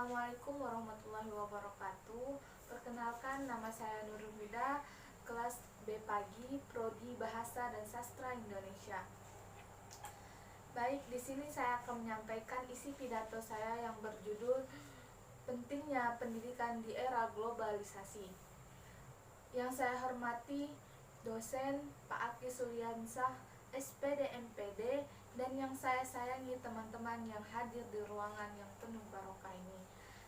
Assalamualaikum warahmatullahi wabarakatuh. Perkenalkan, nama saya Nurul Huda, kelas B pagi, Prodi Bahasa dan Sastra Indonesia. Baik, di sini saya akan menyampaikan isi pidato saya yang berjudul Pentingnya Pendidikan di Era Globalisasi. Yang saya hormati dosen Pak Aki Suliansah, SPD MPD, dan yang saya sayangi teman-teman yang hadir di ruangan yang penuh barokah ini.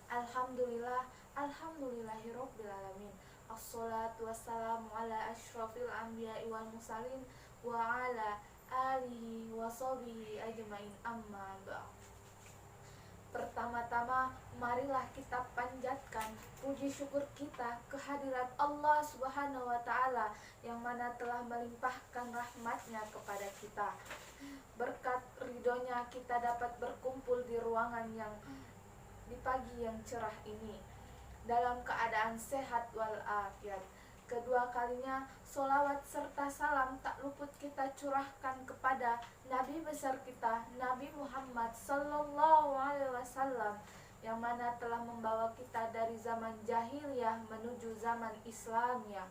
Alhamdulillah, alhamdulillahirobbilalamin. Assalatu wassalamu ala asyrafil anbiya'i wal mursalin wa ala alihi wa sahbihi ajmain, amma ba'd. Pertama-tama, marilah kita panjatkan puji syukur kita kehadirat Allah Subhanahu wa Ta'ala yang mana telah melimpahkan rahmatnya kepada kita. Berkat ridhonya kita dapat berkumpul di ruangan yang di pagi yang cerah ini dalam keadaan sehat walafiat. Kedua kalinya, sholawat serta salam tak luput kita curahkan kepada Nabi besar kita, Nabi Muhammad Sallallahu Alaihi Wasallam, yang mana telah membawa kita dari zaman jahiliyah menuju zaman Islamnya.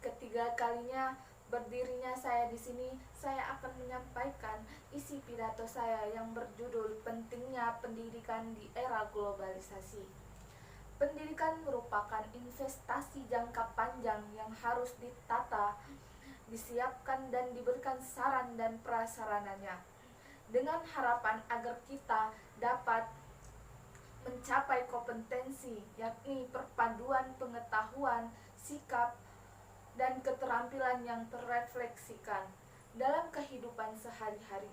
Ketiga kalinya, berdirinya saya di sini, saya akan menyampaikan isi pidato saya yang berjudul Pentingnya Pendidikan di Era Globalisasi. Pendidikan merupakan investasi jangka panjang yang harus ditata, disiapkan dan diberikan saran dan prasarananya dengan harapan agar kita dapat mencapai kompetensi, yakni perpaduan pengetahuan, sikap, dan keterampilan yang terrefleksikan dalam kehidupan sehari-hari.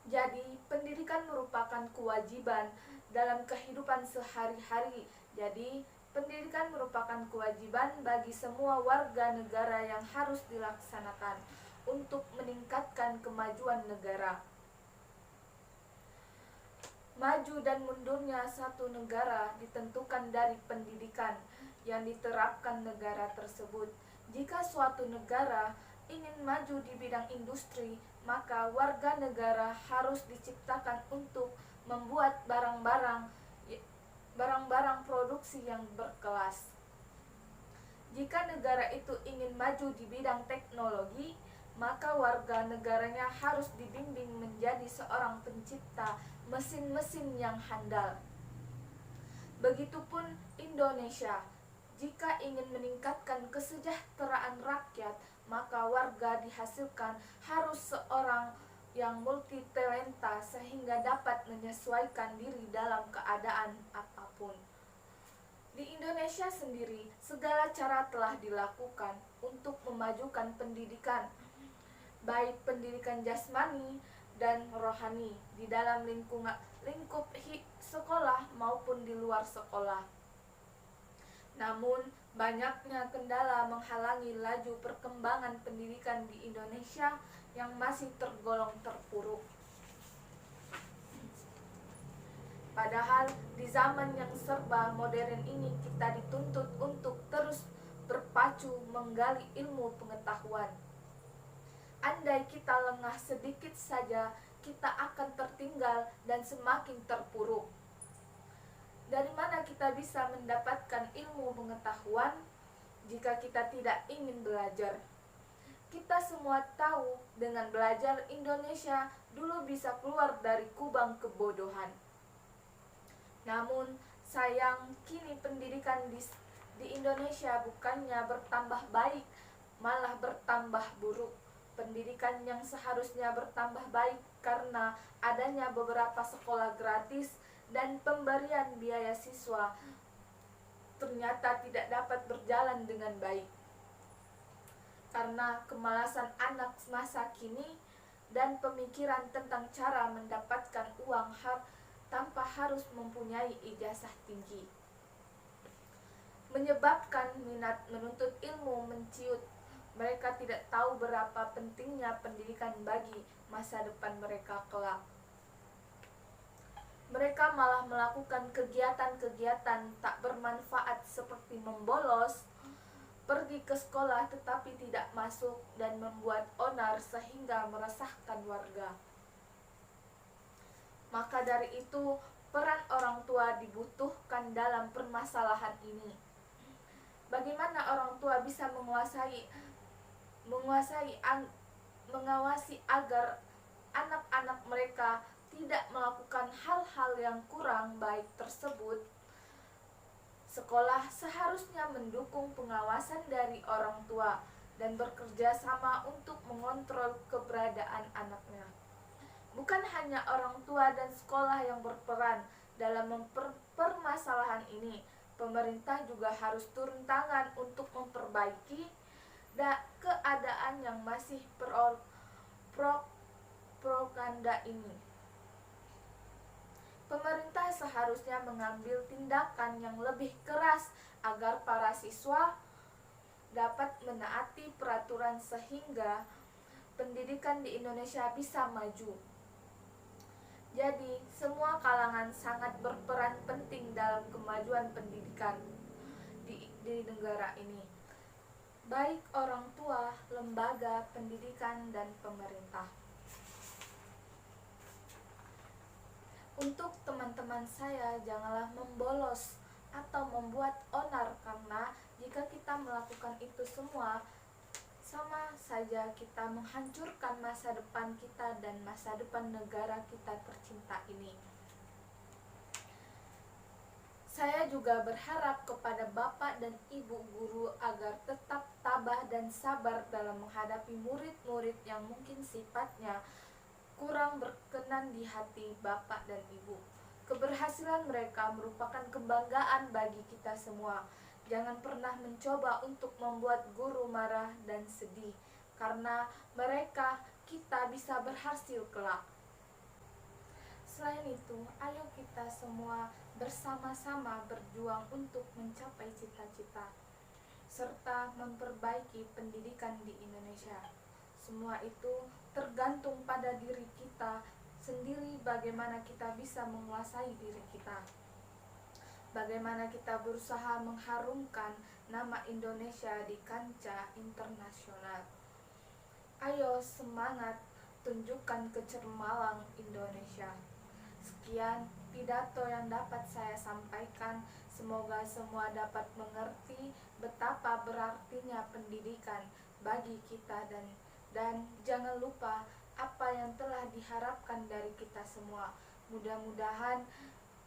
Jadi, pendidikan merupakan kewajiban dalam kehidupan sehari-hari. Jadi, pendidikan merupakan kewajiban bagi semua warga negara yang harus dilaksanakan untuk meningkatkan kemajuan negara. Maju dan mundurnya satu negara ditentukan dari pendidikan yang diterapkan negara tersebut. Jika suatu negara ingin maju di bidang industri, maka warga negara harus diciptakan untuk membuat barang-barang produksi yang berkelas. Jika negara itu ingin maju di bidang teknologi, maka warga negaranya harus dibimbing menjadi seorang pencipta mesin-mesin yang handal. Begitupun Indonesia, jika ingin meningkatkan kesejahteraan rakyat, maka warga dihasilkan harus seorang yang multi talenta sehingga dapat menyesuaikan diri dalam keadaan apapun. Di Indonesia sendiri, segala cara telah dilakukan untuk memajukan pendidikan, baik pendidikan jasmani dan rohani di dalam lingkup sekolah maupun di luar sekolah. Namun, banyaknya kendala menghalangi laju perkembangan pendidikan di Indonesia yang masih tergolong terpuruk. Padahal di zaman yang serba modern ini kita dituntut untuk terus berpacu menggali ilmu pengetahuan. Andai kita lengah sedikit saja, kita akan tertinggal dan semakin terpuruk. Dari mana kita bisa mendapatkan ilmu pengetahuan jika kita tidak ingin belajar? Kita semua tahu dengan belajar Indonesia dulu bisa keluar dari kubang kebodohan. Namun sayang, kini pendidikan di Indonesia bukannya bertambah baik, malah bertambah buruk. Pendidikan yang seharusnya bertambah baik karena adanya beberapa sekolah gratis dan pemberian biaya siswa ternyata tidak dapat berjalan dengan baik karena kemalasan anak masa kini dan pemikiran tentang cara mendapatkan uang tanpa harus mempunyai ijazah tinggi, menyebabkan minat menuntut ilmu menciut. Mereka tidak tahu berapa pentingnya pendidikan bagi masa depan mereka kelak. Mereka malah melakukan kegiatan-kegiatan tak bermanfaat seperti membolos, pergi ke sekolah tetapi tidak masuk, dan membuat onar sehingga meresahkan warga. Maka dari itu, peran orang tua dibutuhkan dalam permasalahan ini. Bagaimana orang tua bisa mengawasi agar anak-anak mereka tidak melakukan hal-hal yang kurang baik tersebut? Sekolah seharusnya mendukung pengawasan dari orang tua dan bekerja sama untuk mengontrol keberadaan anaknya. Bukan hanya orang tua dan sekolah yang berperan dalam permasalahan ini, pemerintah juga harus turun tangan untuk memperbaiki keadaan yang masih propaganda ini. Pemerintah seharusnya mengambil tindakan yang lebih keras agar para siswa dapat menaati peraturan sehingga pendidikan di Indonesia bisa maju. Jadi, semua kalangan sangat berperan penting dalam kemajuan pendidikan di negara ini, baik orang tua, lembaga pendidikan, dan pemerintah. Untuk teman-teman saya, janganlah membolos atau membuat onar, karena jika kita melakukan itu semua, sama saja kita menghancurkan masa depan kita dan masa depan negara kita tercinta ini. Saya juga berharap kepada Bapak dan Ibu guru agar tetap tabah dan sabar dalam menghadapi murid-murid yang mungkin sifatnya kurang berkenan di hati Bapak dan Ibu. Keberhasilan mereka merupakan kebanggaan bagi kita semua. Jangan pernah mencoba untuk membuat guru marah dan sedih, karena mereka kita bisa berhasil kelak. Selain itu, ayo kita semua bersama-sama berjuang untuk mencapai cita-cita serta memperbaiki pendidikan di Indonesia. Semua itu tergantung pada diri kita sendiri, bagaimana kita bisa menguasai diri kita. Bagaimana kita berusaha mengharumkan nama Indonesia di kancah internasional. Ayo semangat, tunjukkan kecermalan Indonesia. Sekian pidato yang dapat saya sampaikan. Semoga semua dapat mengerti betapa berartinya pendidikan bagi kita, dan jangan lupa apa yang telah diharapkan dari kita semua. Mudah-mudahan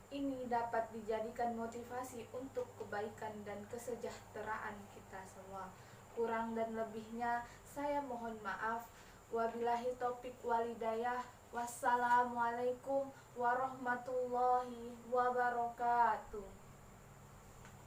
ini dapat dijadikan motivasi untuk kebaikan dan kesejahteraan kita semua. Kurang dan lebihnya saya mohon maaf. Wabillahi taufik walhidayah. Wassalamualaikum warahmatullahi wabarakatuh.